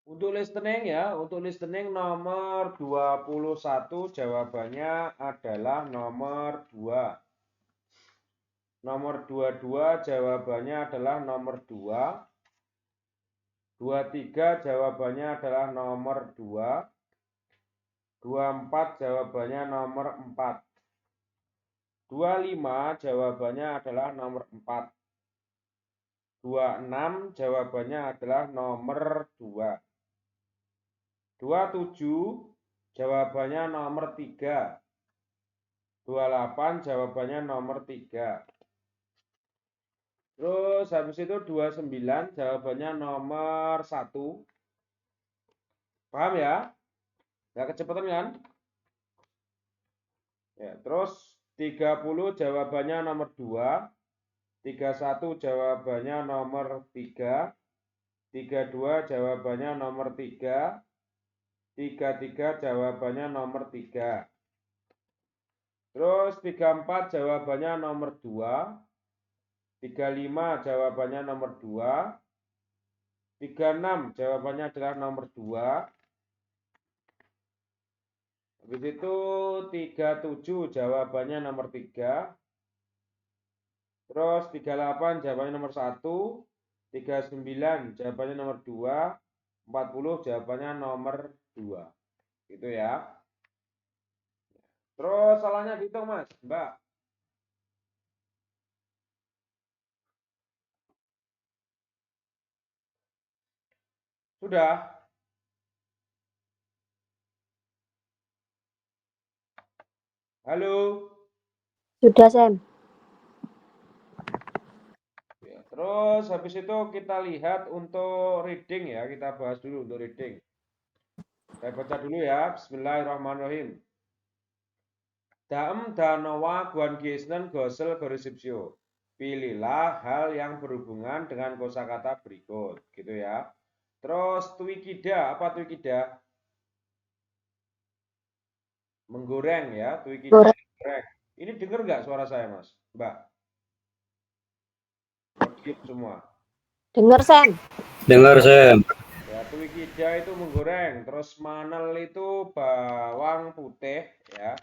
Untuk listening ya, untuk listening nomor 21 jawabannya adalah nomor 2. Nomor 22 jawabannya adalah nomor 2. 23 jawabannya adalah nomor 2. 24 jawabannya nomor 4. 25 jawabannya adalah nomor 4. 26 jawabannya adalah nomor 2. 27 jawabannya nomor 3. 28 jawabannya nomor 3. Terus habis itu 29 jawabannya nomor 1. Paham ya? Nggak kecepatan kan? Ya, terus 30 jawabannya nomor 2. 31 jawabannya nomor 3. 32 jawabannya nomor 3. 33 jawabannya nomor 3. Terus 34 jawabannya nomor 2. 35 jawabannya nomor 2. 36 jawabannya adalah nomor 2. Habis itu 37 jawabannya nomor 3. Terus 38 jawabannya nomor 1. 39 jawabannya nomor 2. 40 jawabannya nomor 2. Gitu ya. Terus salahnya dihitung Mas, Mbak. Sudah? Halo? Sudah, Sam. Ya, terus habis itu kita lihat untuk reading ya. Kita bahas dulu untuk reading. Saya baca dulu ya. Bismillahirrahmanirrahim. Daem danowa guangiesnen gosel gorisipsio. Pilihlah hal yang berhubungan dengan kosakata berikut, gitu ya. Terus tuikida, apa tuikida? Menggoreng ya, tuikida menggoreng. Ini dengar nggak suara saya, Mas? Mbak? Diam semua. Dengar, Sam. Dengar, Sam. Ya, tuikida itu menggoreng, terus manel itu bawang putih ya.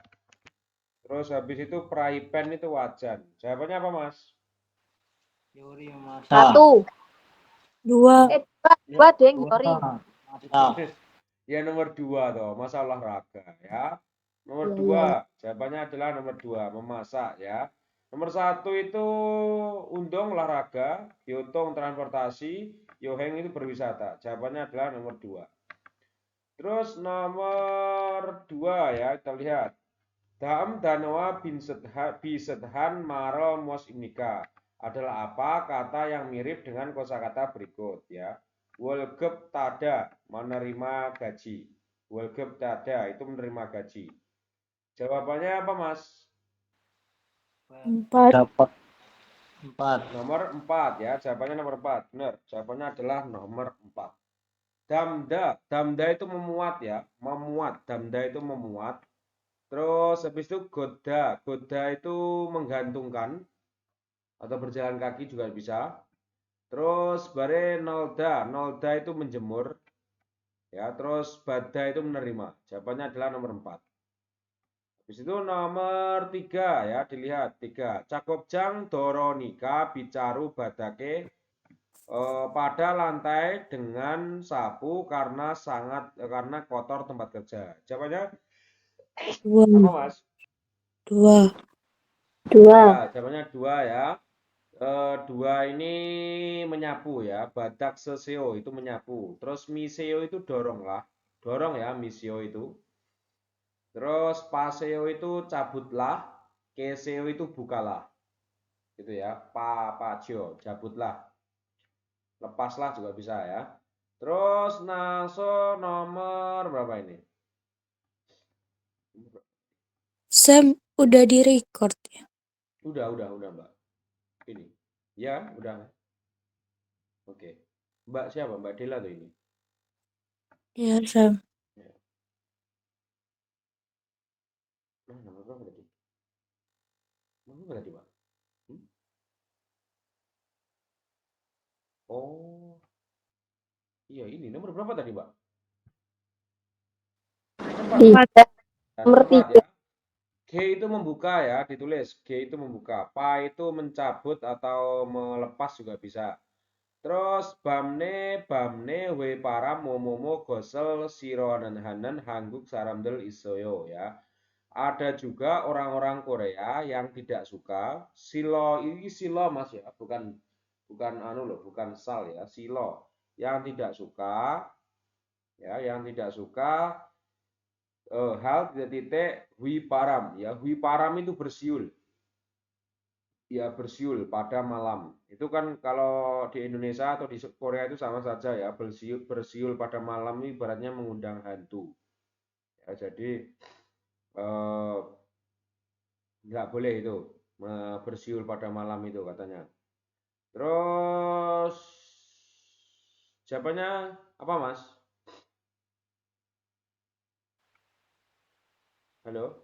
Terus habis itu praipan itu wajan. Jawabannya apa, Mas? Teori memasak. 1. 2. Ya, Deng, Yori. ya nomor 2 toh, masa olahraga ya. Nomor 2, jawabannya adalah nomor 2, memasak ya. Nomor 1 itu undong olahraga, yotong transportasi, yoheng itu berwisata. Jawabannya adalah nomor 2. Terus nomor 2 ya, kita lihat. Daam danoa bisedhan maro mos imnika adalah apa kata yang mirip dengan kosakata berikut ya. Welgep tada menerima gaji. Welgep tada itu menerima gaji. Jawabannya apa, Mas? 4. Dapat 4. Nomor 4 ya. Jawabannya nomor 4. Benar. Jawabannya adalah nomor 4. Damda. Damda itu memuat ya. Memuat. Damda itu memuat. Terus habis itu goda. Goda itu menggantungkan atau berjalan kaki juga bisa. Terus bare nolda. Nolda itu menjemur. Ya, terus bada itu menerima. Jawabannya adalah nomor 4. Habis itu nomor 3 ya, dilihat 3. Cakopjang doronika bicaru badake pada lantai dengan sapu karena kotor tempat kerja. Jawabannya 2. apa, Mas? 2. Ya, jawabannya 2 ya. 2 ini menyapu ya. Badak seseo itu menyapu. Terus miseo itu dorong lah. Dorong ya, miseo itu. Terus paseo itu cabutlah. Keseo itu bukalah. Gitu ya. Pacio, cabutlah. Lepaslah juga bisa ya. Terus naso nomor berapa ini? Sam, udah di record ya? Udah, Mbak. Ini. Ya, udah. Oke. Mbak siapa? Mbak Dela tuh ini. Iya, Sam. Ya. Nah, nomor berapa tadi? Nomor berapa tadi, Pak? Hmm? Oh. Iya, ini nomor berapa tadi, Mbak? Empat. Nah, Nomor nomor 4 tiga. ya. G itu membuka ya, ditulis. G itu membuka. Pa itu mencabut atau melepas juga bisa. Terus bamne we param momomo gosel sironan hanan hangguk saramdel isoyo ya. Ada juga orang-orang Korea yang tidak suka silo, ini silo Mas ya, bukan anu loh, bukan sal ya, silo. Yang tidak suka ya, yang tidak suka hal titik hui param ya. Hui param itu bersiul. Ya bersiul pada malam. Itu kan kalau di Indonesia atau di Korea itu sama saja ya. Bersiul pada malam ini ibaratnya mengundang hantu. Ya, jadi eh, nggak boleh itu bersiul pada malam itu katanya. Terus jawabannya apa Mas? Halo?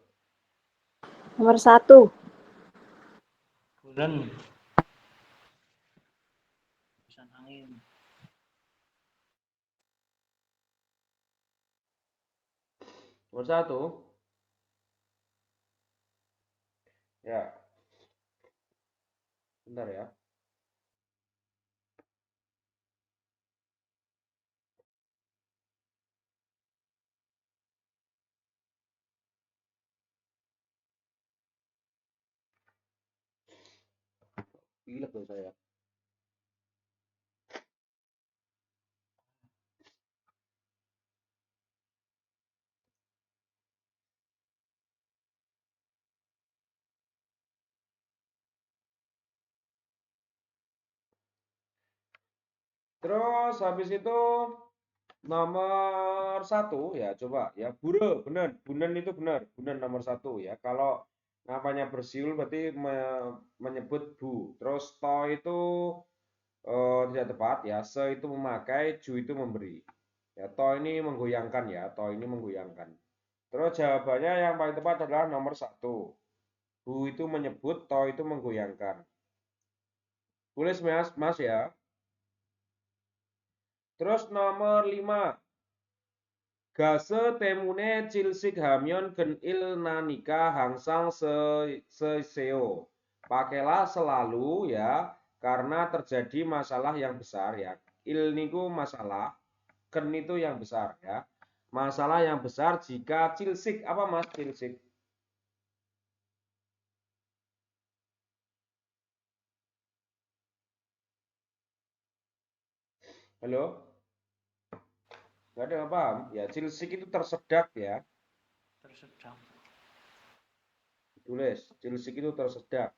Nomor 1. Bulan. Hembusan angin. Nomor 1. Ya, bentar ya. Gila tuh saya. Terus habis itu nomor 1 ya coba ya benar bunen itu benar bunen nomor 1 ya kalau namanya bersiul berarti menyebut bu terus to itu tidak tepat ya se itu memakai ju itu memberi ya to ini menggoyangkan ya to ini menggoyangkan terus jawabannya yang paling tepat adalah nomor 1 bu itu menyebut to itu menggoyangkan tulis mas ya terus nomor 5 Gase temune cilsik hamyon genil nanika hangsang seseo. Pakailah selalu ya, karena terjadi masalah yang besar ya. Il niku masalah, ken itu yang besar ya. Masalah yang besar jika cilsik. Apa mas cilsik? Halo? Gak ada yang paham? Ya, cilsik itu tersedak ya. Tersedang. Tulis, cilsik itu tersedak.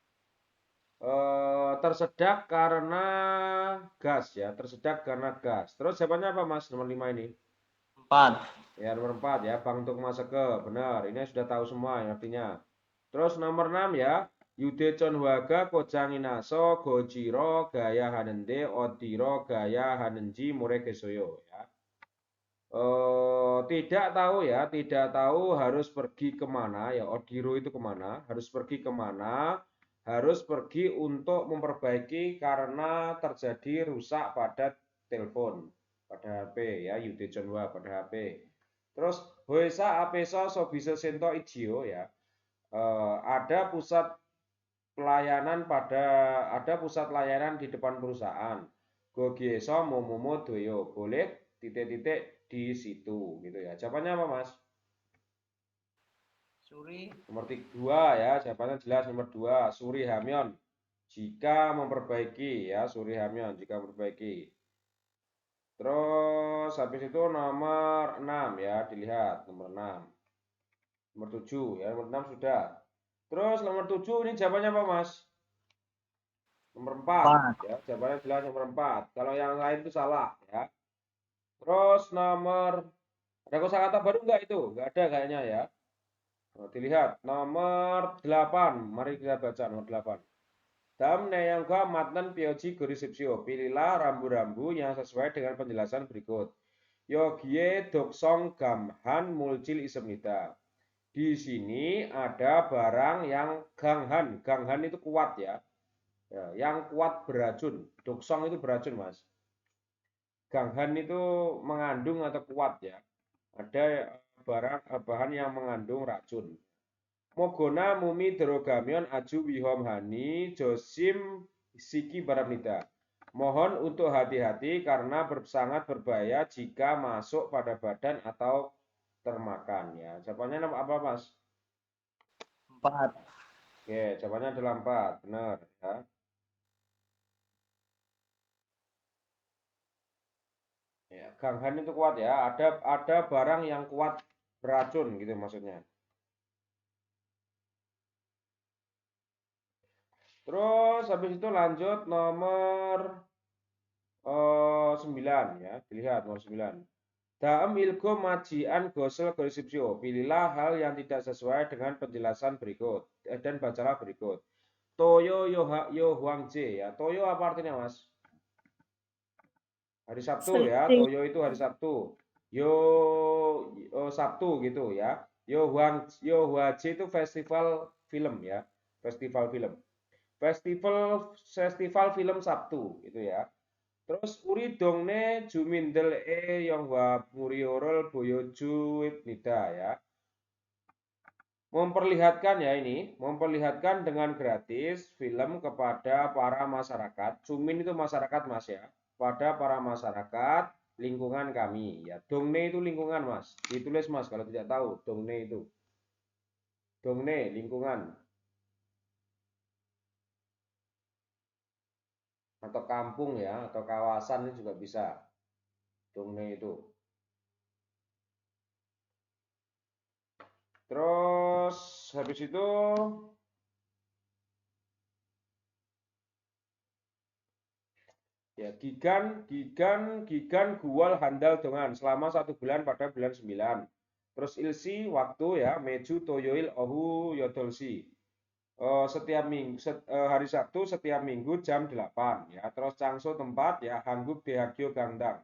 Tersedak karena gas ya, tersedak karena gas. Terus jawabannya apa Mas nomor 5 ini? 4. Ya nomor 4 ya, Bang Tuk Maseke. Benar, ini sudah tahu semua ya, artinya. Terus nomor 6 ya, Yude Chonhwaga Kojanginaso Gojiro Gaya Hanende Odiro Gaya Hanenji Muregesoyo ya. Tidak tahu ya, tidak tahu harus pergi kemana ya, Odiro itu kemana, harus pergi kemana, harus pergi untuk memperbaiki karena terjadi rusak pada telepon, pada HP ya, Yude Chonhwa pada HP. Terus Hoesa Apeso Sobise Sento Ichio ya, ada pusat ada pusat layanan di depan perusahaan. Gogieso Momomo Doyo boleh titik-titik di situ gitu ya. Jawabannya apa Mas? Suri. Nomor 2 ya, jawabannya jelas nomor 2 Suri Hamyon. Jika memperbaiki ya, Suri Hamyon jika memperbaiki. Terus habis itu nomor 6 ya, dilihat nomor 6. Nomor 7 ya, nomor 6 sudah. Terus nomor 7 ini jawabannya apa Mas? Nomor 4 4. ya, jawabannya jelas nomor 4. Kalau yang lain itu salah ya. Terus nomor ada kosakata baru enggak itu? Enggak ada kayaknya ya. Nah, dilihat nomor 8. Mari kita baca nomor 8. Dam neyangga matnan pioji gorisipsio. Pilihlah rambu-rambu yang sesuai dengan penjelasan berikut. Yogie doksong gamhan mulcil isemnida. Di sini ada barang yang ganghan. Ganghan itu kuat ya. Ya, yang kuat beracun. Doksong itu beracun, Mas. Ganghan itu mengandung atau kuat ya. Ada bahan yang mengandung racun. Mogona mumi derogamion aju wihom hani josim siki baramnida. Mohon untuk hati-hati karena sangat berbahaya jika masuk pada badan atau termakan ya. Jawabannya apa, Mas? 4. Oke, jawabannya adalah 4. Benar ya. Ya, ganghan itu kuat ya. Ada barang yang kuat beracun gitu maksudnya. Terus habis itu lanjut nomor 9 ya. Dilihat nomor 9. Dalam ilgo majian gosel gosipsio. Pilihlah hal yang tidak sesuai dengan penjelasan berikut. Dan bacalah berikut. Toyo yo huangje ya. Toyo apa artinya, Mas? Hari Sabtu ya. Free. Toyo itu hari Sabtu. Yo Sabtu gitu ya. Yo huaje itu festival film ya. Festival film. Festival film Sabtu gitu ya. Terus uri dongne jumindel yonghwa muriorol boyoju nida ya. Memperlihatkan ya ini, memperlihatkan dengan gratis film kepada para masyarakat. Cumin itu masyarakat, Mas ya. Pada para masyarakat lingkungan kami ya. Dongne itu lingkungan, Mas. Ditulis, Mas, kalau tidak tahu dongne itu. Dongne lingkungan atau kampung ya, atau kawasan ini juga bisa. Dongne itu. Terus habis itu ya gigan gual handal dengan selama 1 bulan pada bulan 9. Terus ilsi waktu ya meju toyoil ohu yodolsi. Setiap minggu hari Sabtu setiap minggu jam 8 ya. Terus cangso tempat ya Hangguk Dehagyo Gangdang.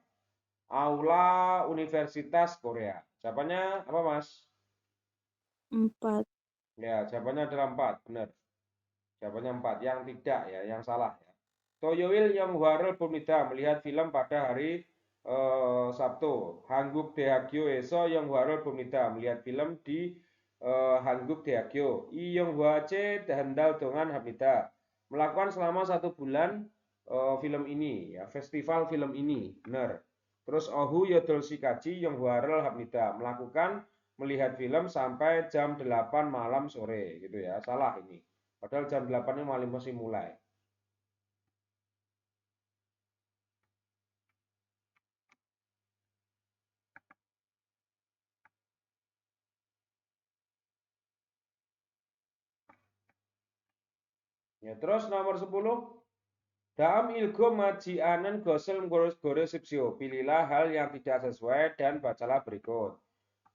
Aula Universitas Korea. Jawabannya apa, Mas? 4. Ya, jawabannya adalah 4, benar. Jawabannya 4, yang tidak ya, yang salah ya. Toyoil yang Warel Pumida melihat film pada hari Sabtu. Hangguk Dehagyo Eso yang Warel Pumida melihat film di Hangguk Dehagyo. I yang Hwace Handal Dongan Hamida melakukan selama 1 bulan film ini ya, festival film ini, benar. Terus Ohu Yodol Shikaji yang Warel Hamida melakukan melihat film sampai jam 8 malam sore gitu ya. Salah ini. Padahal jam 8 ini malam masih mulai. Ya, terus nomor 10. Dalam ilgo majianen gosel goresipsio. Pilihlah hal yang tidak sesuai dan bacalah berikut.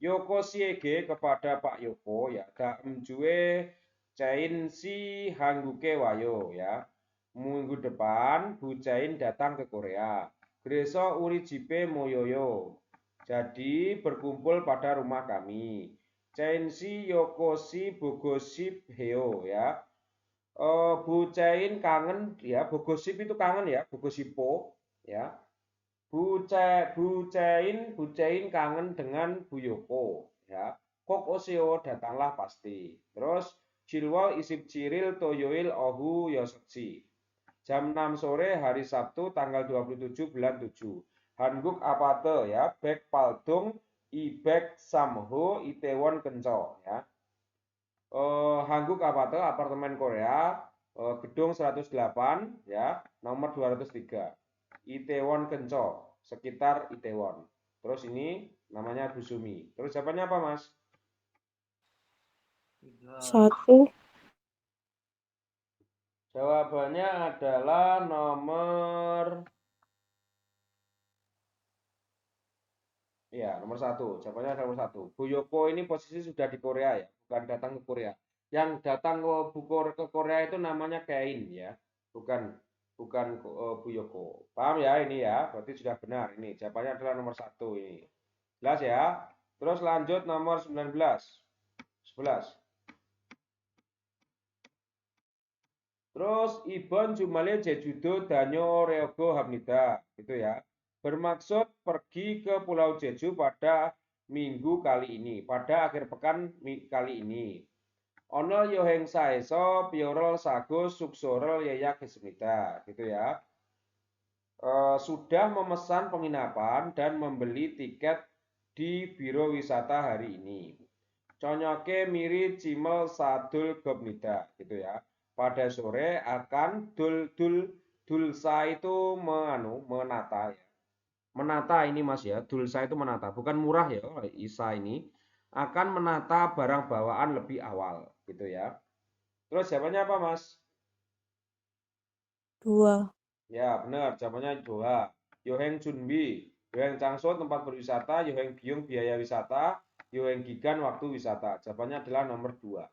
Yoko siege kepada Pak Yoko ya. Dalam jue Cain si Hangguke Wayo ya. Minggu depan Bu Cain datang ke Korea. Greso uri jipe moyoyo. Jadi berkumpul pada rumah kami. Cain si Yoko si Bogosip Heo ya. Bu Cain kangen ya, Bogosip itu kangen ya, Bogosipo ya. Bu Cain kangen dengan Bu Yoko ya. Kok Oseo datanglah pasti. Terus Cilwal isip ciril toyoil ohu yoseksi. Jam 6 sore hari Sabtu tanggal 27 bulan 7. Hanguk apate ya, bek paldung ibek samho itewon kenco ya. Hangguk apa tuh apartemen Korea gedung 108 ya nomor 203 Itaewon Kenco sekitar Itaewon. Terus ini namanya Busumi. Terus jawabannya apa, Mas? 1. Jawabannya adalah nomor nomor 1. Jawabannya adalah nomor 1. Bu Yoko ini posisi sudah di Korea ya, bukan datang ke Korea. Yang datang ke Korea itu namanya Kain ya, bukan bukan Bu Yoko. Paham ya ini ya? Berarti sudah benar ini. Jawabannya adalah nomor 1 ini. Jelas ya? Terus lanjut nomor 19. 11. Terus Ibon Jumale Jejudo Danyo Reogo Hamnida gitu ya. bermaksud pergi ke Pulau Jeju pada minggu kali ini, pada akhir pekan kali ini. Ono yoheng saeso piorol sagus suksorol yeyak hismita, gitu ya. Sudah memesan penginapan dan membeli tiket di biro wisata hari ini. Conyoke miri cimel sadul gobnida, gitu ya. Pada sore akan dulsa itu menata ya. Menata ini Mas ya, dulsa itu menata, bukan murah ya, Isa ini akan menata barang bawaan lebih awal, gitu ya. Terus jawabannya apa Mas? 2. Ya benar, jawabannya dua. Yoheng Junbi, Yoheng Changso tempat berwisata, Yoheng Byung biaya wisata, Yoheng Gigan waktu wisata. Jawabannya adalah nomor 2.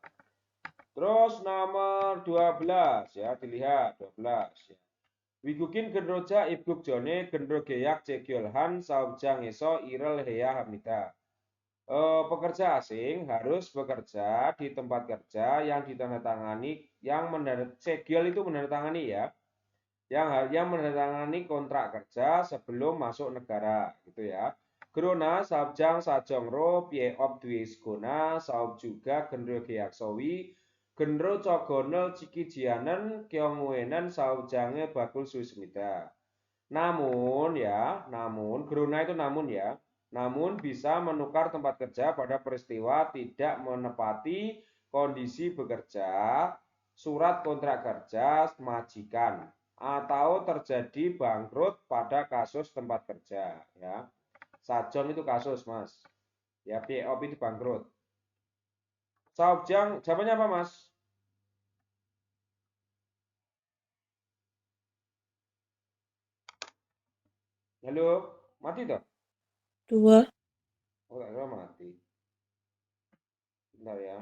Terus nomor 12 ya, dilihat 12 ya. Wigukin genroja ibguk jone genro geyak cegyolhan saubjang eso irel heya hamida. Pekerja asing harus bekerja di tempat kerja yang ditandatangani, yang segel itu menandatangani ya, yang menandatangani kontrak kerja sebelum masuk negara, gitu ya. Grona sabjang sajongro pieop dwisgona saub juga genro geaksowi genro cogonel cikijianen kyonguenen saubjange bakul suismida. Namun Grona itu namun ya, namun bisa menukar tempat kerja pada peristiwa tidak menepati kondisi bekerja, surat kontrak kerja majikan, atau terjadi bangkrut pada kasus tempat kerja ya. Sajong itu kasus Mas. Ya, POP itu bangkrut. Saubjang jawabannya apa Mas? Halo, mati toh? 2. Oh, enggak mati. Bentar ya.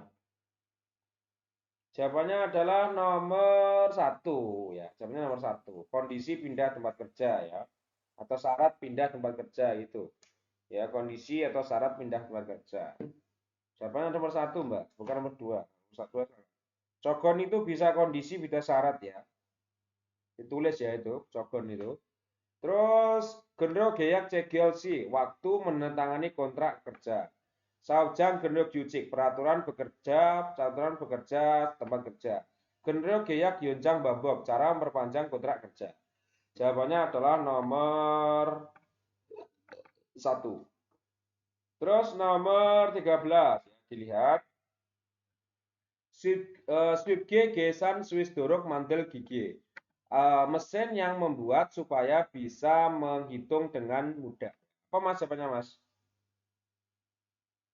Jawabannya adalah nomor 1 ya. Jawabannya nomor 1. Kondisi pindah tempat kerja ya. Atau syarat pindah tempat kerja itu. Ya, kondisi atau syarat pindah tempat kerja. Jawabannya nomor 1 Mbak, bukan nomor 2. Nomor 1 salah. Cogon itu bisa kondisi, bisa syarat ya. Ditulis ya itu, cogon itu. Terus gendro geyak cegel si waktu menandatangani kontrak kerja. Saujang gendro jucik peraturan bekerja tempat kerja. Gendro geyak yonjang babob cara memperpanjang kontrak kerja. Jawabannya adalah nomor 1. Terus nomor 13 ya, dilihat. Swifge gesan Swiss dorok mantel gigi. Mesin yang membuat supaya bisa menghitung dengan mudah. Apa Mas jawabannya Mas?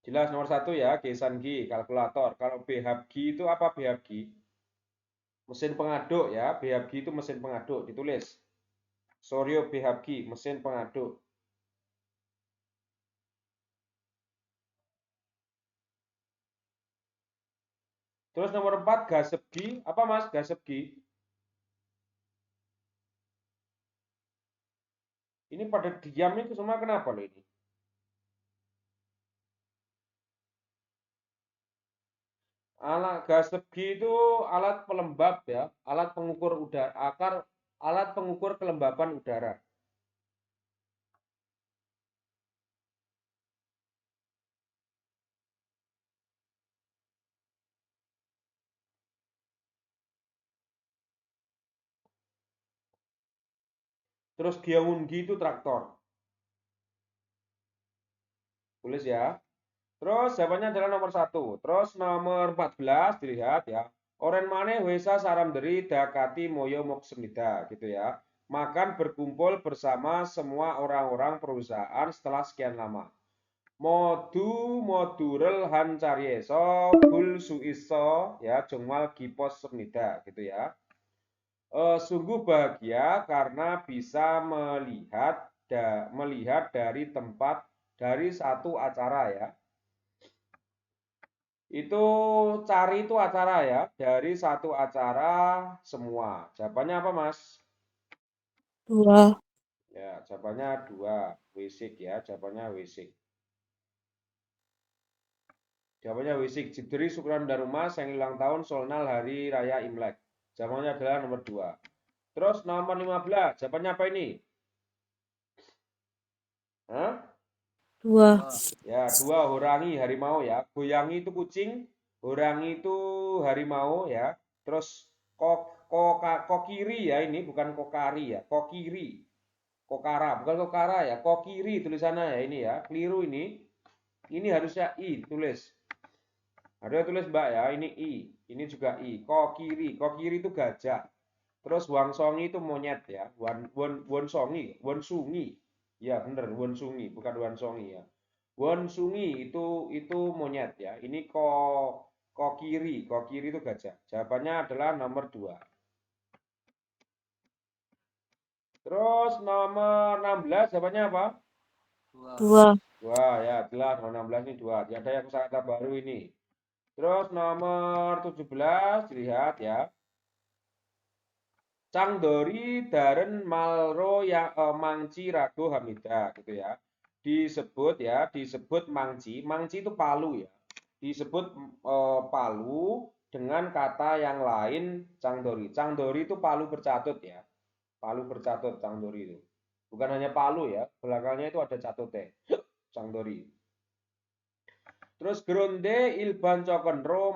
Jelas nomor 1 ya, Gesangi, kalkulator. Kalau BHG itu apa BHG? Mesin pengaduk ya, BHG itu mesin pengaduk, ditulis. Soryo BHG, mesin pengaduk. Terus nomor 4, Gasebgi. Apa Mas, Gasebgi? Ini pada diam itu semua kenapa loh ini? Alat Gasebgi itu alat pelembab ya, alat pengukur udara, alat pengukur kelembapan udara. Terus Gyeonggi itu traktor. Tulis ya. Terus jawabannya adalah nomor 1. Terus nomor 14 dilihat ya. Oren maneh wesa saram deri dakati moyo moksemida gitu ya. Makan berkumpul bersama semua orang-orang perusahaan setelah sekian lama. Modurel hancaryeso bul suiso ya jungmal gipos semida gitu ya. Sungguh bahagia karena bisa melihat dari tempat dari satu acara ya. Itu cari itu acara ya, dari satu acara semua. Jawabannya apa Mas? 2. Ya, jawabannya 2. Wisik ya, jawabannya wisik. Jawabannya wisik. Jibderi Syukran Daruma yang ulang tahun Solnal Hari Raya Imlek. Jawabannya adalah nomor 2. Terus nomor 15. Jawabannya apa ini? Hah? 2. Ya, 2 horangi harimau ya. Goyangi itu kucing, horangi itu harimau ya. Terus kokiri ya, ini bukan kokari ya. Kokiri. Kokara, bukan kokara ya. Kokiri tulisannya ya ini ya. Keliru ini. Ini harusnya i tulis. Ada tulis Mbak ya, ini i. Ini juga i. Kokiri. Kokiri itu gajah. Terus wangsongi itu monyet ya. Wonsungi. Ya, bener, wonsungi, bukan wansongi ya. Wonsungi itu monyet ya. Ini kokiri. Kokiri itu gajah. Jawabannya adalah nomor 2. Terus nomor 16 jawabannya apa? 2. 2 ya, jelas nomor 16 ini 2. Jadi ada yang kosakata baru ini. Terus nomor 17 dilihat ya. Cangdori Daren Malro yang Mangci Rago Hamida gitu ya. Disebut Mangci. Mangci itu Palu ya. Disebut Palu dengan kata yang lain Cangdori. Cangdori itu Palu bercatut ya. Palu bercatut Cangdori itu. Bukan hanya Palu ya, belakangnya itu ada catutnya. Cangdori. Terus Gronde Ilban Cokenro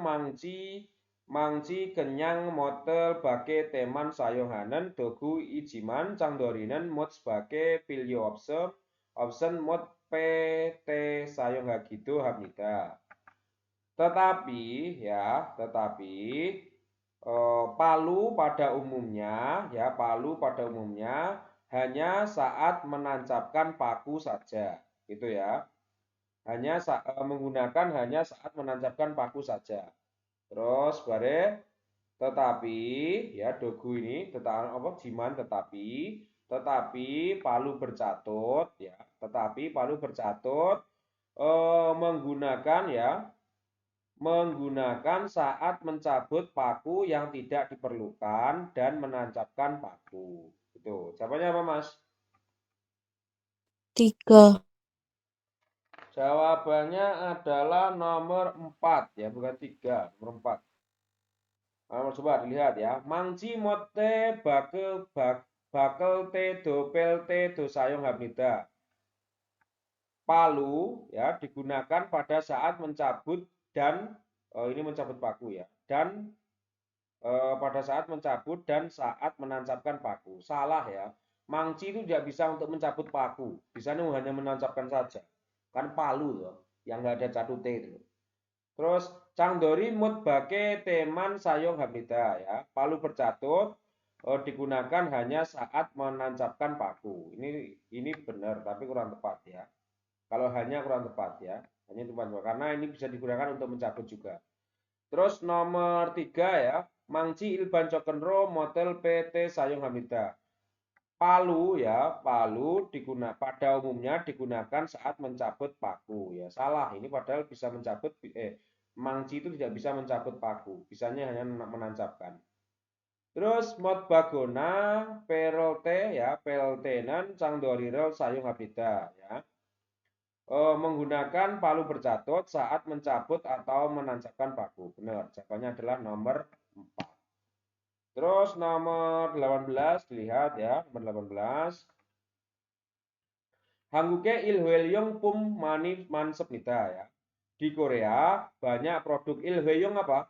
Mangci kenyang motel bake teman sayonganen dogu ijiman cangdorinen mot bake pilyo opsen mot pt sayong hagido hamida. Tetapi palu pada umumnya hanya saat menancapkan paku saja, gitu ya. Menggunakan hanya saat menancapkan paku saja. Terus tetapi ya dogu ini jiman tetapi palu bercatut ya, menggunakan saat mencabut paku yang tidak diperlukan dan menancapkan paku. Itu. Jawabannya apa, Mas? 3. Jawabannya adalah nomor 4 ya, bukan 3, nomor 4. Coba dilihat ya. Mangci mote bakel te dopel te do sayong hamida. Palu ya digunakan pada saat mencabut dan ini mencabut paku ya. Dan pada saat mencabut dan saat menancapkan paku. Salah ya. Mangci itu tidak bisa untuk mencabut paku. Bisanya hanya menancapkan saja. Kan palu loh, yang nggak ada catute itu. Terus cangdori mut bake teman sayong hamida ya. Palu bercatut digunakan hanya saat menancapkan paku. Ini benar tapi kurang tepat ya. Kalau hanya kurang tepat ya. Hanya tepat karena ini bisa digunakan untuk mencabut juga. Terus nomor 3 ya. Mangci ilban cokenro motel PT sayong hamida. Palu pada umumnya digunakan saat mencabut paku ya. Salah, ini padahal bisa mencabut mangci itu tidak bisa mencabut paku, bisanya hanya menancapkan. Terus mod bagona perolte ya, peltenan cangdorirel sayung habida ya. Menggunakan palu bercatut saat mencabut atau menancapkan paku. Benar, jawabannya adalah nomor 4. Terus nomor 18 dilihat ya, nomor 18. Hangguke ilhwelyong pum mani mansep nita ya. Di Korea banyak produk ilhwelyong apa?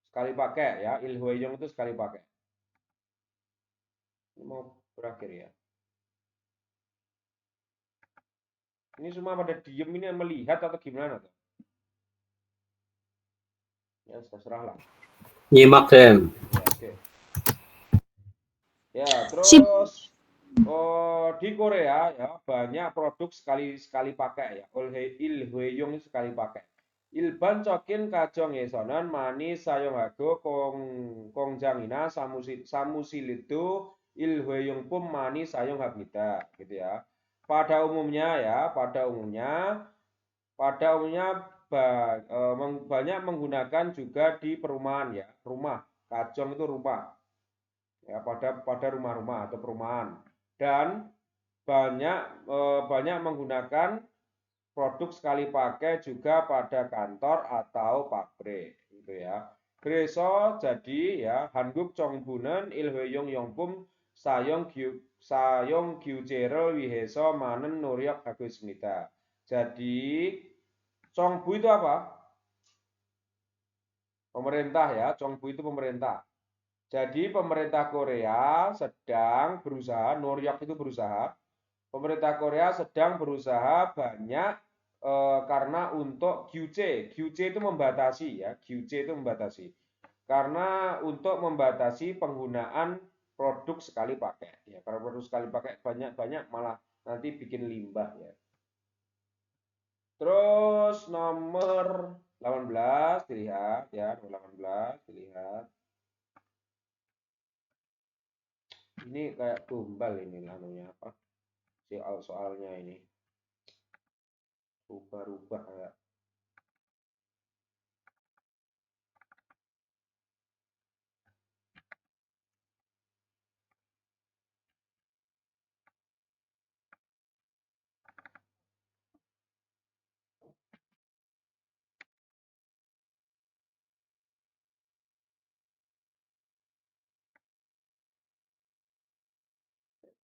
Sekali pakai ya, ilhwelyong itu sekali pakai. Ini mau berakhir ya. Ini semua pada diem ini melihat atau gimana tuh? Ya, terserah lah. Nyimak, Sam. Ya, oke. Ya, Sip. terus di Korea ya banyak produk sekali pakai ya. Ilhwelyong sekali pakai. Ilban cokin kajong yesonan mani sayonghago kongjangina samusilido ilhweyong pum mani sayong habita gitu ya. Pada umumnya banyak menggunakan juga di perumahan ya. Rumah, kajong itu rumah. Ya, pada rumah-rumah atau perumahan. Dan banyak menggunakan produk sekali pakai juga pada kantor atau pabrik gitu ya. Greso jadi ya Hanguk Chongbunen Ilhweyong Yongpum Sayong Gyujerel Wiheso Manen Nuryok Agus Smita. Jadi Chongbu itu apa? Pemerintah ya, Chongbu itu pemerintah. Jadi pemerintah Korea sedang berusaha, Nuryok itu berusaha, pemerintah Korea sedang berusaha banyak karena untuk QC itu membatasi ya, QC itu membatasi. Karena untuk membatasi penggunaan produk sekali pakai ya, kalau produk sekali pakai banyak-banyak malah nanti bikin limbah ya. Terus nomor 18 dilihat ya, nomor 18 dilihat. Ini kayak tumbal ini lanunya apa? Soalnya ini. Rubah-rubah kayak.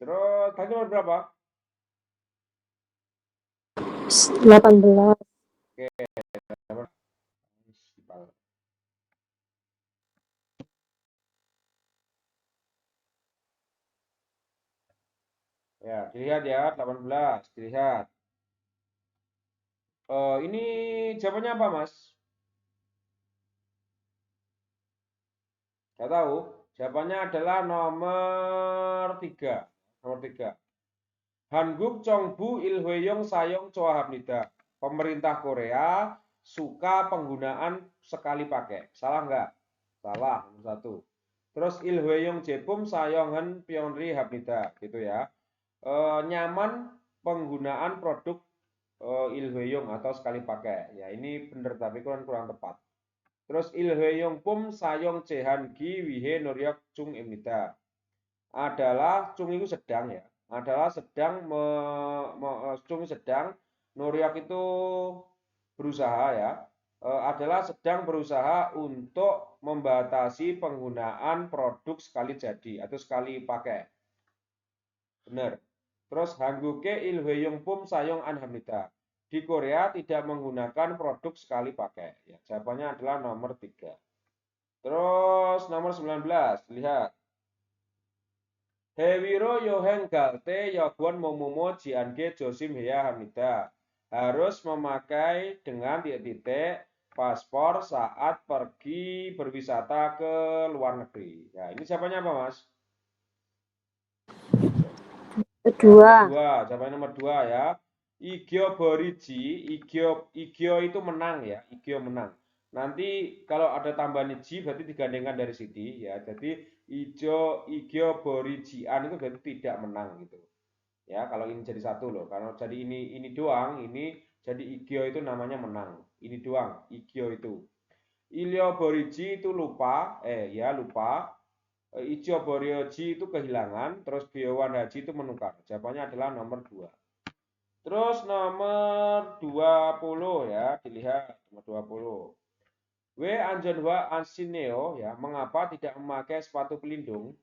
Terus tadi nomor berapa? 18. Oke, ya, dilihat ya, 18, dilihat. Ini jawabannya apa, Mas? Gak tahu. Jawabannya adalah nomor 3. Nomor 3. Hanguk Chongbu Ilhweyong Sayong Choahamnida. Pemerintah Korea suka penggunaan sekali pakai. Salah nggak? Salah, nomor 1. Terus Ilhweyong Jepum Sayongan Pyeonri Hamnida, gitu ya. Nyaman penggunaan produk Ilhweyong atau sekali pakai. Ya, ini benar tapi kurang tepat. Terus Ilhweyong Pum Sayong Jehan Gi Wihe Noryok Chung Emnida. Adalah Chung itu sedang ya. Adalah sedang Chung sedang, Noryok itu berusaha ya. Adalah sedang berusaha untuk membatasi penggunaan produk sekali jadi atau sekali pakai. Benar. Terus Hangguke Ilhweyong Pum Sayong Anhamnida. Di Korea tidak menggunakan produk sekali pakai. Ya, jawabannya adalah nomor 3. Terus nomor 19, lihat. Hewiro Yoheng Galte Yogwon Momomo Jiange Josim Heya Hamida. Harus memakai dengan titik-titik paspor saat pergi berwisata ke luar negeri. Ya, ini siapanya apa, Mas? Kedua. Jawaban nomor 2 ya. Igyo Boriji, Igyo itu menang ya, Igyo menang. Nanti kalau ada tambahan ji berarti digandengkan dari sini ya. Jadi Igyo Borijian itu berarti tidak menang gitu. Ya, kalau ini jadi satu loh. Kalau jadi ini doang, ini jadi Igyo itu namanya menang. Ini doang, Igyo itu. Ilyo Boriji itu lupa, lupa. Ijo Boryoji itu kehilangan, terus Biowan Haji itu menukar. Jawabannya adalah nomor 2. Terus nomor 20 ya, dilihat nomor 20. W Anjonwa Ansineo ya, mengapa tidak memakai sepatu pelindung?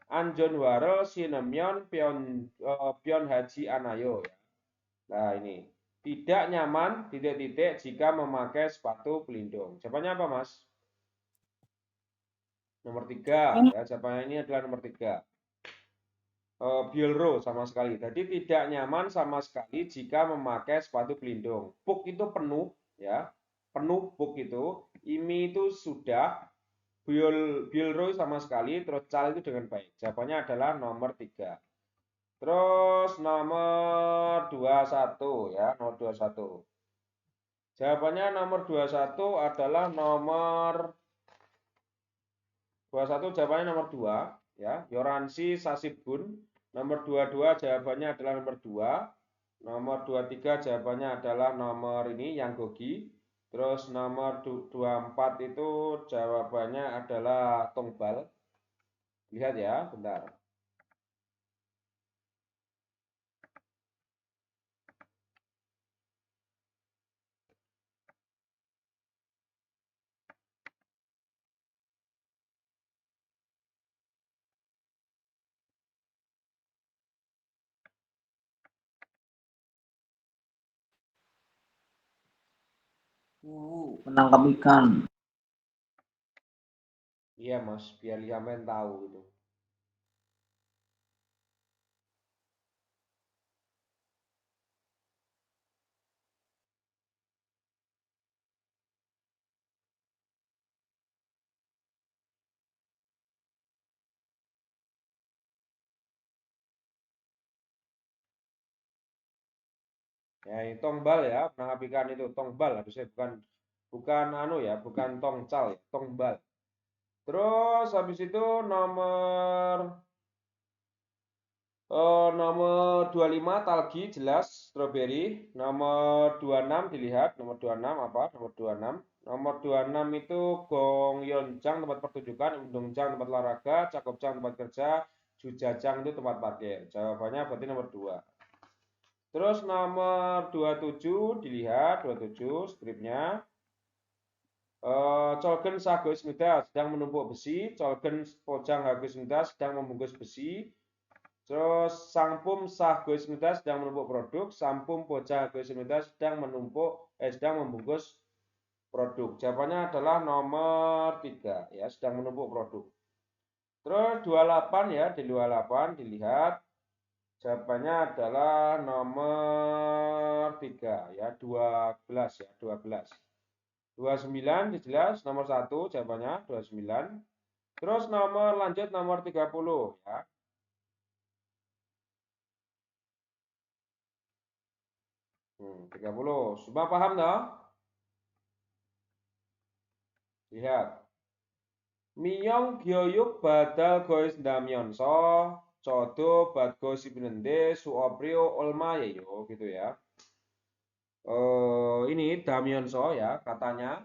Anjonwaro Sinemyon Pion Haji Anayo ya. Nah, ini tidak nyaman titik-titik jika memakai sepatu pelindung. Jawabannya apa, Mas? Nomor 3 ya, jawabannya ini adalah nomor 3. Biolro sama sekali. Jadi tidak nyaman sama sekali jika memakai sepatu pelindung. Puk itu penuh ya. Penuh puk itu. Imi itu sudah. Biolro sama sekali, terus cal itu dengan baik. Jawabannya adalah nomor 3. Terus nomor 21 ya, nomor 21. Jawabannya nomor 21 adalah nomor 21 jawabannya nomor 2 ya. Yoransi Sasibun. Nomor 22 jawabannya adalah nomor 2. Nomor 23 jawabannya adalah nomor ini yang Gogi. Terus nomor 24 itu jawabannya adalah Tongbal. Lihat ya, bentar. menangkap ikan. Iya mas, biar Liamen tahu gitu. Ya ini tongbal ya, penangkap ikan itu tongbal harusnya bukan bukan anu ya, bukan tongcal ya, tongbal. Terus habis itu nomor nomor 25 Talgi jelas strawberry. Nomor 26 dilihat, nomor 26 apa? Nomor 26. Nomor 26 itu Gong Yeonjang tempat pertunjukan, Undongjang tempat olahraga, Cakopjang tempat kerja, Jujajang itu tempat parkir. Jawabannya berarti nomor 2. Terus nomor 27 dilihat, 27 stripnya. Colgen Sagus Mida sedang menumpuk besi, Colgen Pojang Hagus Mida sedang membungkus besi. Terus Sangpum Sagus Mida sedang menumpuk produk, Sampum Pojang Hagus Mida sedang membungkus produk. Jawabannya adalah nomor 3 ya, sedang menumpuk produk. Terus 28 ya, di 28 dilihat. Jawabannya adalah nomor 3 ya, 12 ya, 12. 29 dijelas nomor 1 jawabannya 29. Terus nomor lanjut nomor 30 ya. Hmm, 30. Semua paham toh? Lihat. Miyong gyoyuk badal gois damyonso, codo badgo sibinende suoprio olmayeyo gitu ya. Ini damyonso ya katanya.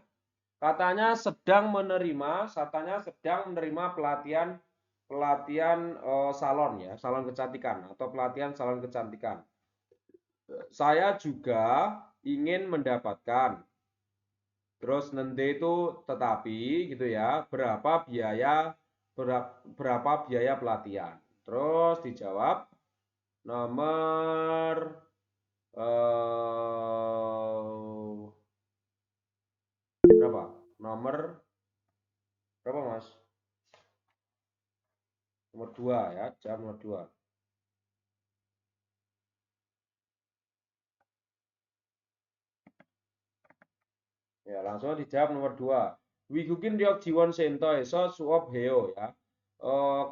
Katanya sedang menerima pelatihan salon ya, salon kecantikan atau pelatihan salon kecantikan. Saya juga ingin mendapatkan. Terus nanti itu tetapi gitu ya, berapa biaya pelatihan. Terus dijawab nomor berapa? Nomor berapa, Mas? Nomor 2 ya, jam nomor 2. Ya, langsung dijawab nomor 2. Wigukin Ryok Jiwon Sento Eso Suop Heo ya.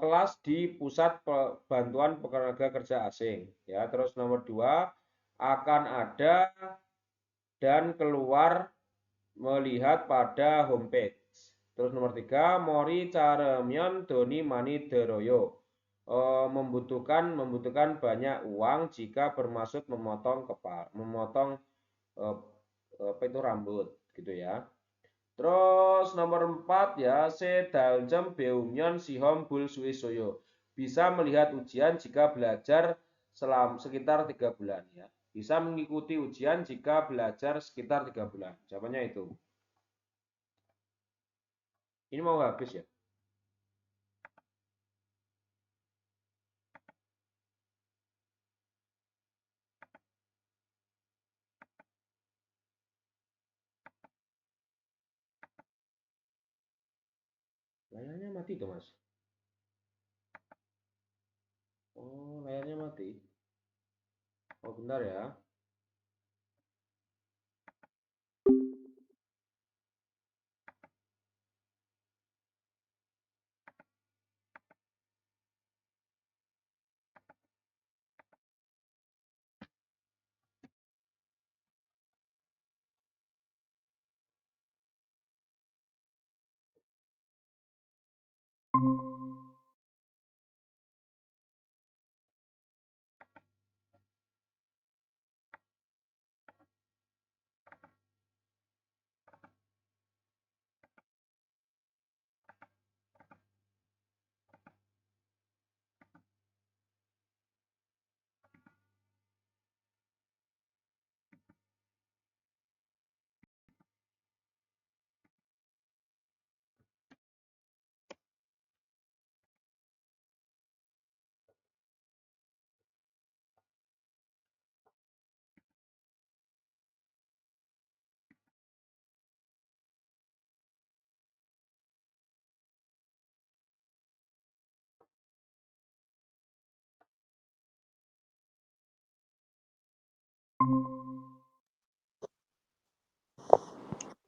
Kelas di Pusat Bantuan Tenaga Kerja Asing ya. Terus nomor 2 akan ada dan keluar melihat pada homepage. Terus nomor 3 Mori Caremyon Doni Mani Deroyo. Membutuhkan banyak uang jika bermaksud memotong eh, apa itu rambut gitu ya. Terus nomor 4 ya, Sedaljem Beumyon Sihom Bul Suisoyo. Bisa melihat ujian jika belajar sekitar 3 bulan ya. Bisa mengikuti ujian jika belajar sekitar 3 bulan. Jawabannya itu. Ini mau habis ya? Layarnya mati tuh mas. Oh layarnya mati. Oh bentar ya.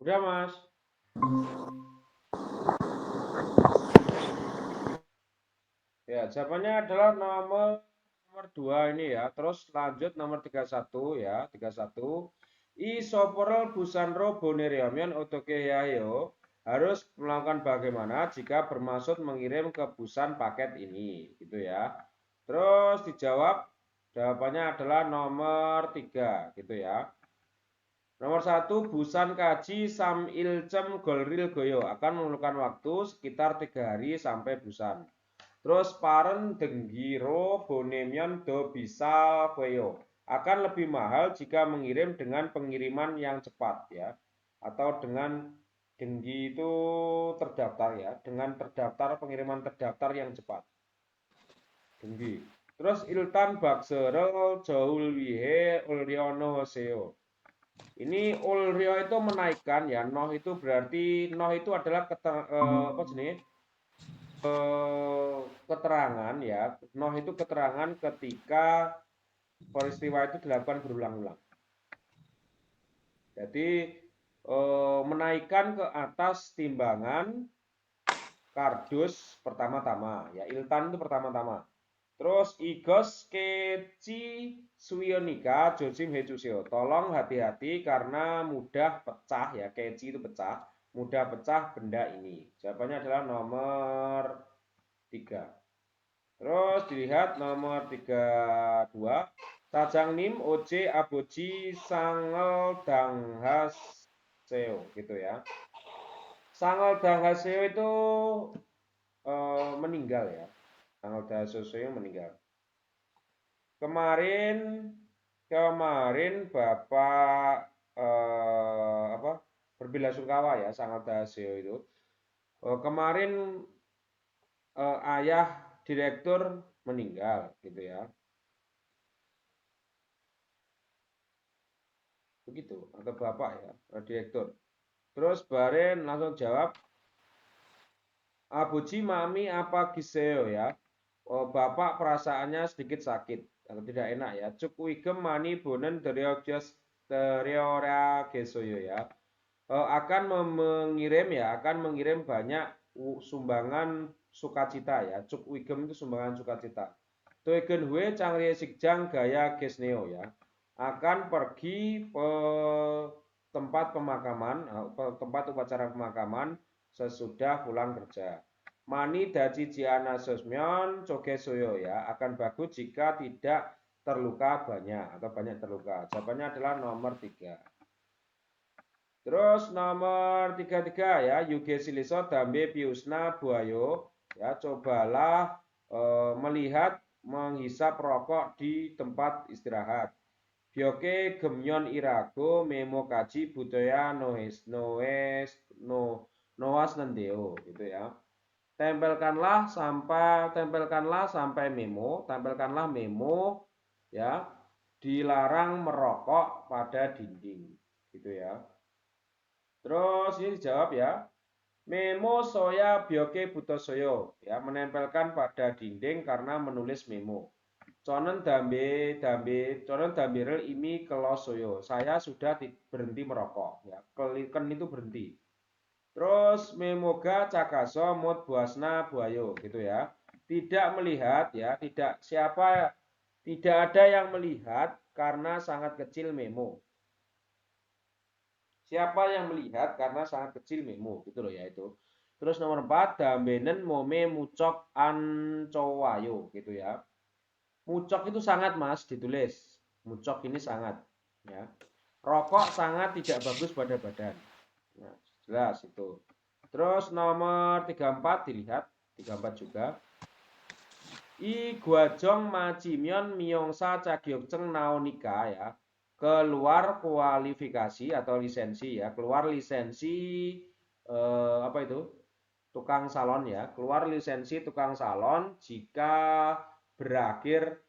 Udah, Mas. Ya, jawabannya adalah nomor 2 ini ya. Terus lanjut nomor 31 ya, 31. Isoporel busanro bonereomion otokeyayo harus melakukan bagaimana jika bermaksud mengirim ke Busan paket ini, gitu ya. Terus dijawab, jawabannya adalah nomor 3, gitu ya. Nomor 1, Busan Kaji Sam Ilcem Golril Goyo akan memerlukan waktu sekitar 3 hari sampai Busan. Terus paren denggiro bonemion do bisa goyo akan lebih mahal jika mengirim dengan pengiriman yang cepat ya, atau dengan denggi itu terdaftar ya, dengan terdaftar pengiriman terdaftar yang cepat. Denggi. Terus iltan baksero jaul wihe ulriono hoseo. Ini ulrio itu menaikkan ya, noh itu berarti noh itu adalah apa jenis keterangan ya, noh itu keterangan ketika peristiwa itu dilakukan berulang-ulang. Jadi menaikkan ke atas timbangan kardus pertama-tama ya, iltan itu pertama-tama. Terus igos keci suionika josim hechusio. Tolong hati-hati karena mudah pecah ya, keci itu pecah, mudah pecah benda ini. Jawabannya adalah nomor 3. Terus dilihat nomor 32. Tajangnim oce aboji sangel danghaseo gitu ya. Sangel danghaseo itu meninggal ya. Sangel danghaseo meninggal. Kemarin Bapak berbelasungkawa ya Sangel danghaseo itu. Kemarin ayah direktur meninggal gitu ya. Begitu, atau bapak ya, direktur. Terus Baren langsung jawab, Abuji mami apa giseo ya. Oh, bapak perasaannya sedikit sakit atau tidak enak ya. Cuk wigem mani bonen teriora gesoyo ya. Akan mengirim banyak sumbangan sukacita ya. Cuk wigem itu sumbangan sukacita. Toigen hue cangrie sikjang gaya gesneo ya. Akan pergi ke tempat pemakaman, tempat upacara pemakaman sesudah pulang kerja. Mani daci jiana sosmyon cogesoyo ya, akan bagus jika tidak terluka banyak atau banyak terluka. Jawabannya adalah nomor 3. Terus nomor 33 ya, Yuge Siliso Dambe Piusna Buayo ya, cobalah melihat menghisap rokok di tempat istirahat. Byoke gemyon irago memo kaji budaya noas nendeo gitu ya. Tempelkanlah sampai memo, tempelkanlah memo ya, dilarang merokok pada dinding gitu ya. Terus ini dijawab ya. Memo soya byoke butosoyo ya, menempelkan pada dinding karena menulis memo. Conen dambirel imi kelosoyo. Saya sudah berhenti merokok ya. Keliken itu berhenti. Terus memoga cakaso mod buasna buayo gitu ya. Tidak melihat ya, tidak ada yang melihat karena sangat kecil memo. Siapa yang melihat karena sangat kecil memo gitu loh ya itu. Terus nomor 4 dambenen mome mucok ancowayo gitu ya. Mucok itu sangat Mas ditulis. Mucok ini sangat ya. Rokok sangat tidak bagus pada badan. Nah, jelas itu. Terus nomor 34 dilihat, 34 juga. I guajong macimyon miyongsa cagyokceng naonika ya. Keluar kualifikasi atau lisensi ya, keluar lisensi apa itu? Tukang salon ya, keluar lisensi tukang salon jika berakhir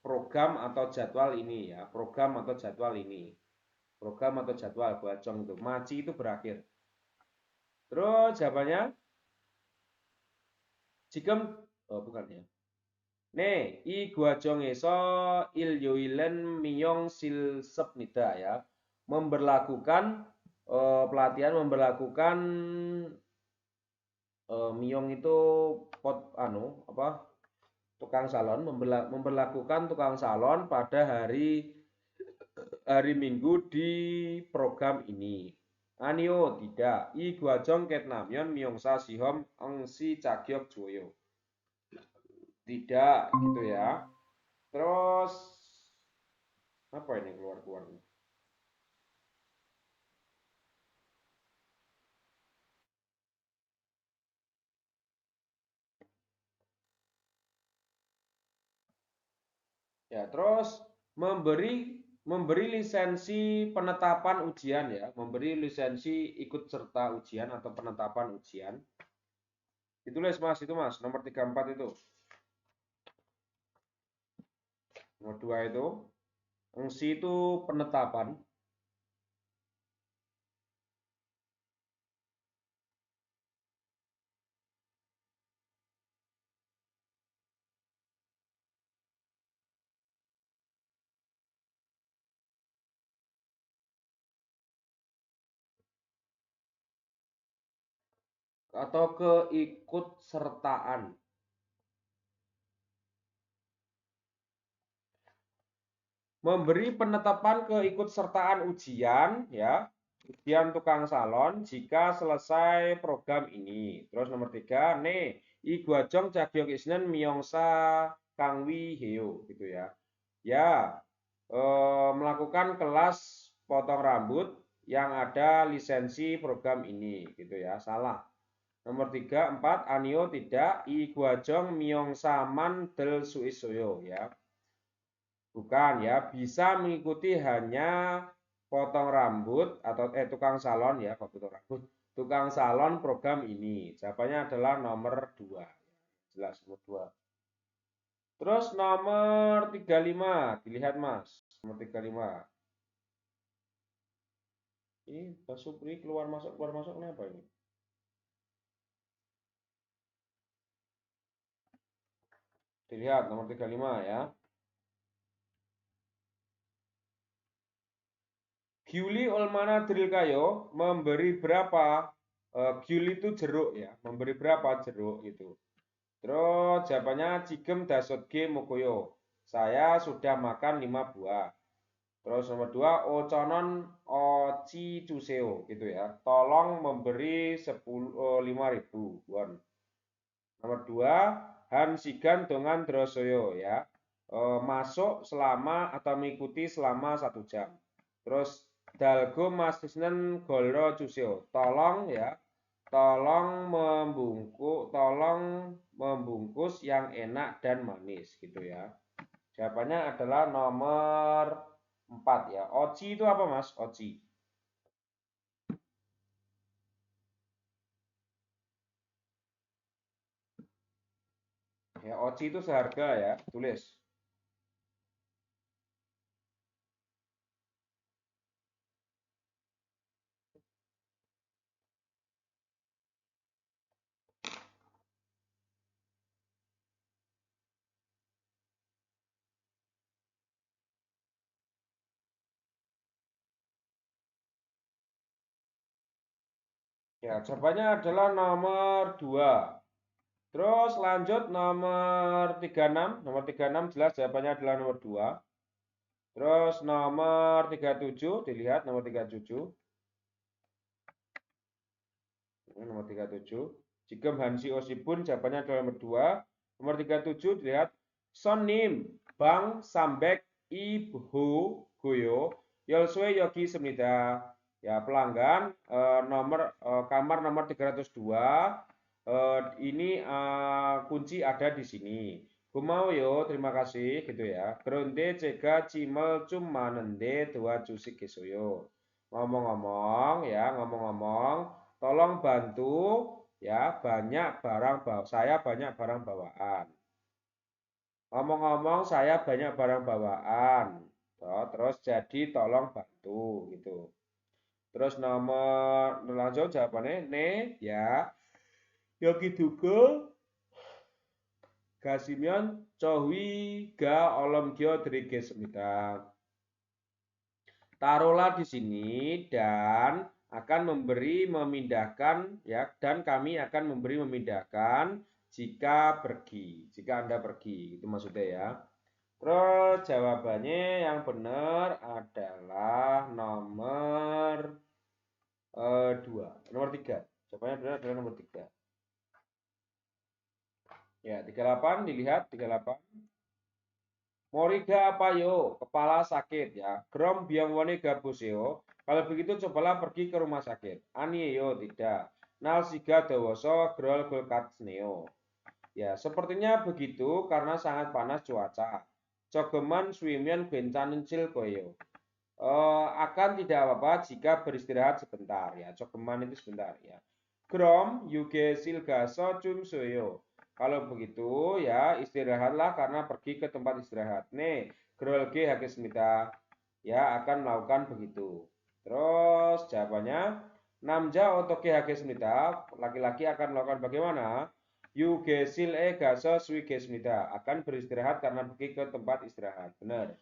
program atau jadwal ini ya, program atau jadwal ini. Program atau jadwal guajong itu, maci itu berakhir. Terus jawabannya jika bukan ya. Ne, i guajong eso il yoilen miyong sil sepnida ya. Memberlakukan pelatihan memberlakukan Miyong itu tukang salon memberlakukan tukang salon pada hari Minggu di program ini. Anio tidak. I Gwajong Ket Namyeon Myeongsa Sihom Engsi Cagyok Joyo. Tidak gitu ya. Terus apa ini keluar-keluar? Ya, terus memberi lisensi penetapan ujian ya, memberi lisensi ikut serta ujian atau penetapan ujian. Ditulis Mas, itu Mas, nomor 34 itu. Nomor 2 itu. Fungsi itu penetapan. Atau keikutsertaan. Memberi penetapan keikutsertaan ujian ya, ujian tukang salon jika selesai program ini. Terus nomor 3, I Gwajong Cagyok Isnen Myeongsa Kangwi Heo gitu ya. Ya, melakukan kelas potong rambut yang ada lisensi program ini gitu ya. Salah. Nomor 3, 4, Anio tidak, I Gwajong Myeongsaman Del Suisoyo ya. Bukan ya, bisa mengikuti hanya potong rambut atau tukang salon ya, potong rambut. Tukang salon program ini. Jawabannya adalah nomor 2. Jelas nomor 2. Terus nomor 35, dilihat Mas. Nomor 35. Ini Pak Supri keluar masuk kenapa ini? Dilihat nomor 35 ya. Gyuli Olmana Drilkayo memberi berapa? Gyuli itu jeruk ya, memberi berapa jeruk itu. Terus jawabannya Jigem Dasotge Mokoyo. Saya sudah makan 5 buah. Terus nomor 2, Oconon Ochi Cuseo gitu ya. Tolong memberi 5.000 won. Nomor 2, Han Sigan dengan Drosoyo ya. Masuk selama atau mengikuti selama 1 jam. Terus Dalgo Masisnen Golro Cuseo. Tolong ya. Tolong membungkus yang enak dan manis gitu ya. Jawabannya adalah nomor 4 ya. Oci itu apa Mas? Oci. Ya, oci itu seharga ya, tulis. Ya, jawabannya adalah nomor 2. Terus lanjut nomor 36. Nomor 36 jelas jawabannya adalah nomor 2. Terus nomor 37, dilihat nomor 37. Nomor 37. Jigem Hansi Osibun jawabannya adalah nomor 2. Nomor 37 dilihat Sonim Bang Sambek Ibho Goyo Yolswe Yogi Semnida. Ya, pelanggan kamar nomor 302. Ini kunci ada di sini. Gumau yo, terima kasih gitu ya. Gronde cega cimel cumanende dua jusik kesoyo. Ngomong-ngomong ya, tolong bantu ya, saya banyak barang bawaan. Ngomong-ngomong saya banyak barang bawaan. Terus jadi tolong bantu gitu. Terus nomor lanjut jawabannya ya. Yogi Dugo Gasimion Cohwi Ga Olomgyo Drige Semida. Taruhlah di sini dan akan memberi memindahkan ya, dan kami akan memberi memindahkan jika pergi, jika Anda pergi, itu maksudnya ya. Terus jawabannya yang benar adalah nomor 2, nomor 3. Jawabannya benar adalah nomor 3. Ya, 38 dilihat 38. Moriga apa yo? Kepala sakit ya. Grom biang wone gabuseo. Kalau begitu cobalah pergi ke rumah sakit. Ani yo tidak. Nal siga dawoso grol golkat sneo. Ya, sepertinya begitu karena sangat panas cuaca. Cogeman swimian bencanin cil koyo. Akan tidak apa-apa jika beristirahat sebentar ya. Cogeman itu sebentar ya. Grom yuge silgaso cum soyo. Kalau begitu ya istirahatlah karena pergi ke tempat istirahat. Nih, Grolge Hakesmita ya akan melakukan begitu. Terus jawabannya Namja otoke Hakesmita laki-laki akan melakukan bagaimana? Yugesil gaso swigesmita akan beristirahat karena pergi ke tempat istirahat. Benar.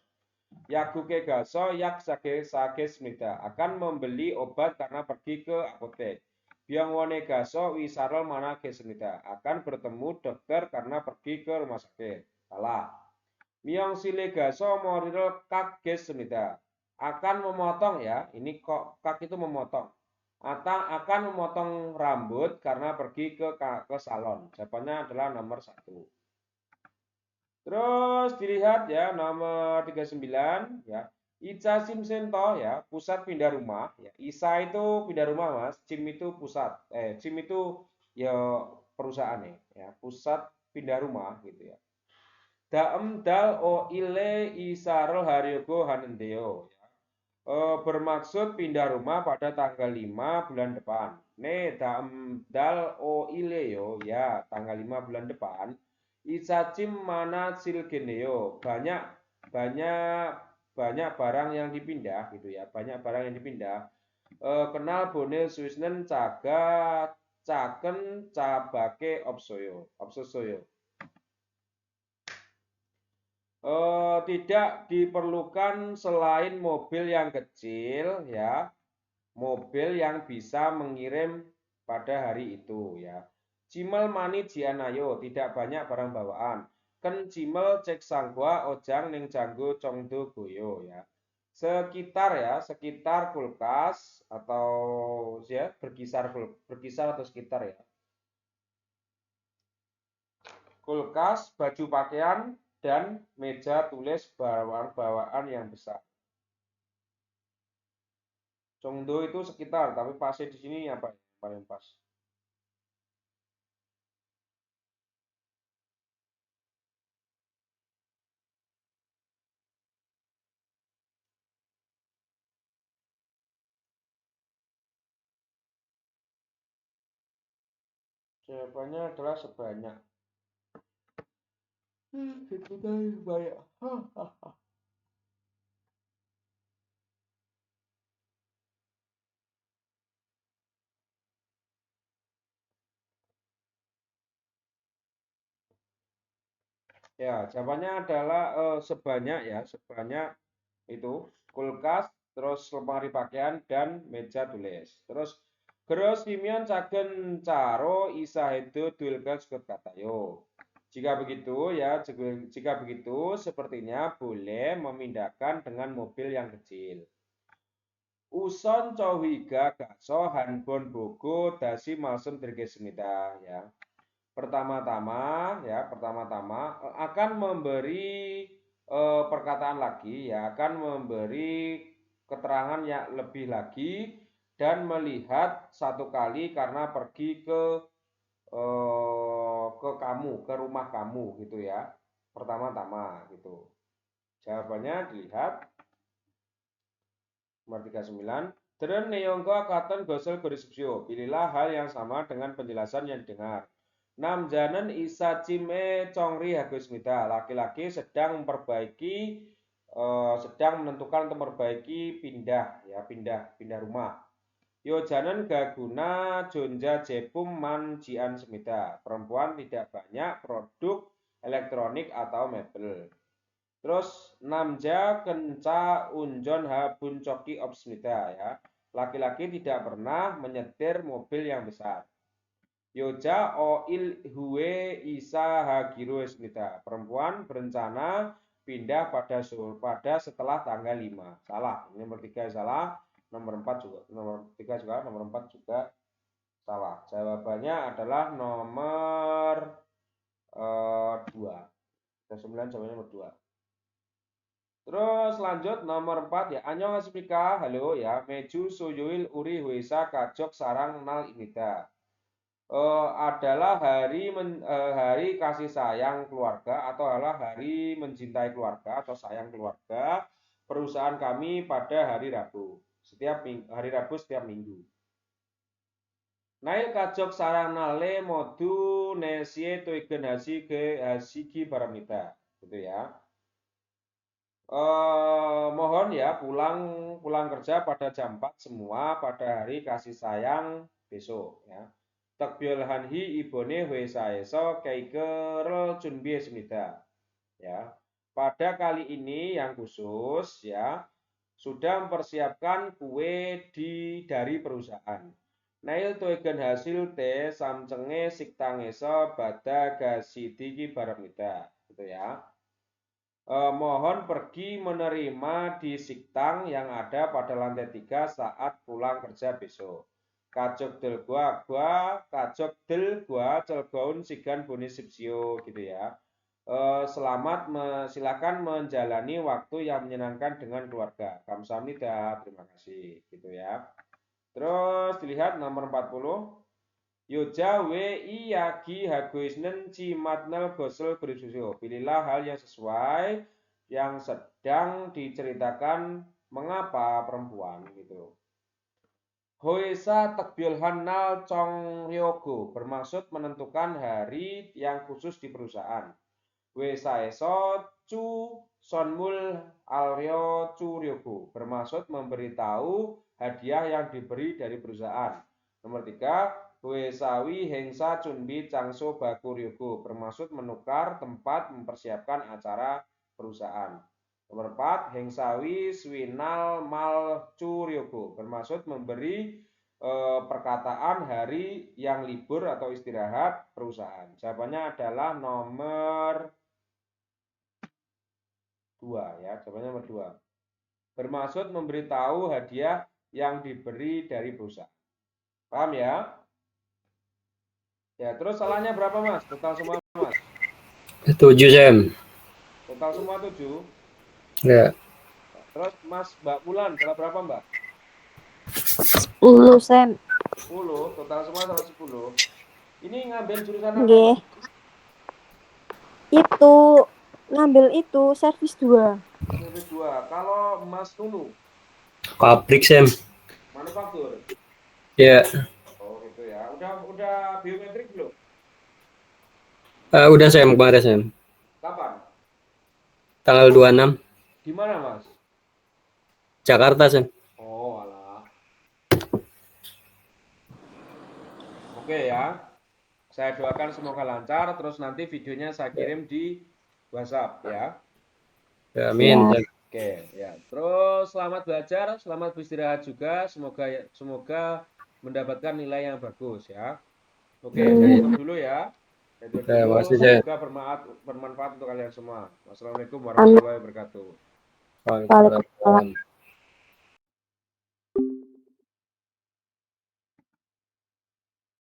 Yakuke gaso yak sagesmita akan membeli obat karena pergi ke apotek. Byangwone gaso wisarol mana gesmita akan bertemu dokter karena pergi ke rumah sakit. Salah. Myong sile gaso morirol kak gesmita akan memotong ya. Ini kok kak itu memotong. Atau akan memotong rambut karena pergi ke salon. Jawabannya adalah nomor 1. Terus dilihat ya nomor 39 ya. Ica Sim Sento ya, pusat pindah rumah ya. Isa itu pindah rumah, Mas. Sim itu pusat. Sim itu ya perusahaan ya, pusat pindah rumah gitu ya. Daem dal o ile isarol haryogo hanendeo ya. Bermaksud pindah rumah pada tanggal 5 bulan depan. Nih, daem dal o ile yo ya, tanggal 5 bulan depan. Isacim mana silgeneo banyak banyak banyak barang yang dipindah gitu ya, banyak barang yang dipindah. Kenal bonil Swisnen caga caken cabake opsoyo opsosoyo. Tidak diperlukan selain mobil yang kecil ya, mobil yang bisa mengirim pada hari itu ya. Cimel mani jianayo, tidak banyak barang bawaan. Ken cimel cek sanggwa ojang ning janggo congdo goyo ya. Sekitar ya, sekitar kulkas atau ya berkisar atau sekitar ya. Kulkas, baju pakaian dan meja tulis bawaan-bawaan yang besar. Congdo itu sekitar, tapi pasnya di sini apa ya? Paling pas. Jawabannya adalah sebanyak. Itu tadi banyak. Ya, jawabannya adalah sebanyak ya, sebanyak itu kulkas, terus lemari pakaian dan meja tulis. Terus Gros Simion Cagen Caro Isahedo Dulkan Skut Katayo. Jika begitu ya, jika begitu sepertinya boleh memindahkan dengan mobil yang kecil. Uson Cowiga Gaso Hanbon Bogo Dasi Malsem Dirgesmita ya. Pertama-tama akan memberi perkataan lagi ya, akan memberi keterangan yang lebih lagi dan melihat satu kali karena pergi ke kamu, ke rumah kamu gitu ya. Pertama-tama gitu. Jawabannya dilihat nomor 39. Deren neongko katon gosel gorisipsio. Pilihlah hal yang sama dengan penjelasan yang didengar. Namjanen isa cime congri hagusmita. Laki-laki sedang menentukan untuk memperbaiki pindah rumah. Yojanen gaguna jonja jepum man jian semita. Perempuan tidak banyak produk elektronik atau mebel. Terus namja kenca unjon habun coki opsmita ya. Laki-laki tidak pernah menyetir mobil yang besar. Yoja oil huwe isa hagiru esmita. Perempuan berencana pindah pada setelah tanggal 5. Salah. Ini nomor 3 salah. Nomor 4 juga. Nomor 3 juga. Nomor 4 juga salah. Jawabannya adalah nomor 2. 9 jawabannya nomor 2. Terus lanjut nomor 4 ya. Annyeonghaseyo, halo ya. Meju soyoil uri huesa kajok sarang nal imida. Adalah hari kasih sayang keluarga atau adalah hari mencintai keluarga atau sayang keluarga perusahaan kami pada hari Rabu. Hari Rabu setiap minggu. Nail kajok sarang nale modu nesie toigen hasigi baramita. Gitu ya. Mohon ya pulang kerja pada jam 4 semua pada hari kasih sayang besok ya. Takbyul hanhi ibone wesaeso kaikerel junbi semida ya. Pada kali ini yang khusus ya sudah mempersiapkan kue dari perusahaan. Nail toigen hasil teh samcenge siktangeso bada gasidiki baramida gitu ya. Mohon pergi menerima di siktang yang ada pada lantai 3 saat pulang kerja besok. Kajok del gua, kajok del gua, celgaun sigan boni sipsio gitu ya. Silakan menjalani waktu yang menyenangkan dengan keluarga. Kamsahamnida, terima kasih gitu ya. Terus dilihat nomor 40. Yoja we iyagi hagoisnen cimatnel gosel berisusu. Pilihlah hal yang sesuai yang sedang diceritakan mengapa perempuan gitu. Hoesa tekbil hanal chongryogo bermaksud menentukan hari yang khusus di perusahaan. Wesa eso chu sonmul alryo churyogo bermaksud memberitahu hadiah yang diberi dari perusahaan. Nomor 3. Wesawi hengsa chunbi changso bakuryogo bermaksud menukar tempat mempersiapkan acara perusahaan. Nomor 4. Hengsawi swinal mal curyogo bermaksud memberi perkataan hari yang libur atau istirahat perusahaan. Jawabannya adalah nomor 2 ya. Jawabannya nomor 2. Bermaksud memberitahu hadiah yang diberi dari perusahaan. Paham ya? Ya, terus salahnya berapa, Mas? Total semua, Mas? 7, Sam. Total semua 7. Ya. Terus Mas Mbak Bulan, salah berapa, Mbak? 10, Sam. 10, total semua salah 10. Ini ngambil jurusan apa, Nggih. Mbak? Itu ngambil itu servis 2. Servis 2. Kalau Mas Nunu, Pabrik, Sam. manufaktur. Ya. Oh, gitu ya. Udah biometrik belum? Udah, Sam, kemarin, Sam. Kapan? Tanggal 26. Di mana, Mas? Jakarta, Sam. Oh, alah. Oke ya. Saya doakan semoga lancar, terus nanti videonya saya kirim di WhatsApp ya. Ya, amin. Ya. Oke, ya. Terus selamat belajar, selamat beristirahat juga. Semoga mendapatkan nilai yang bagus ya. Oke, saya tutup dulu ya. Saya tutup Ya, dulu. makasih, Sam. Semoga bermanfaat untuk kalian semua. Wassalamualaikum warahmatullahi wabarakatuh. Waalaikumsalam.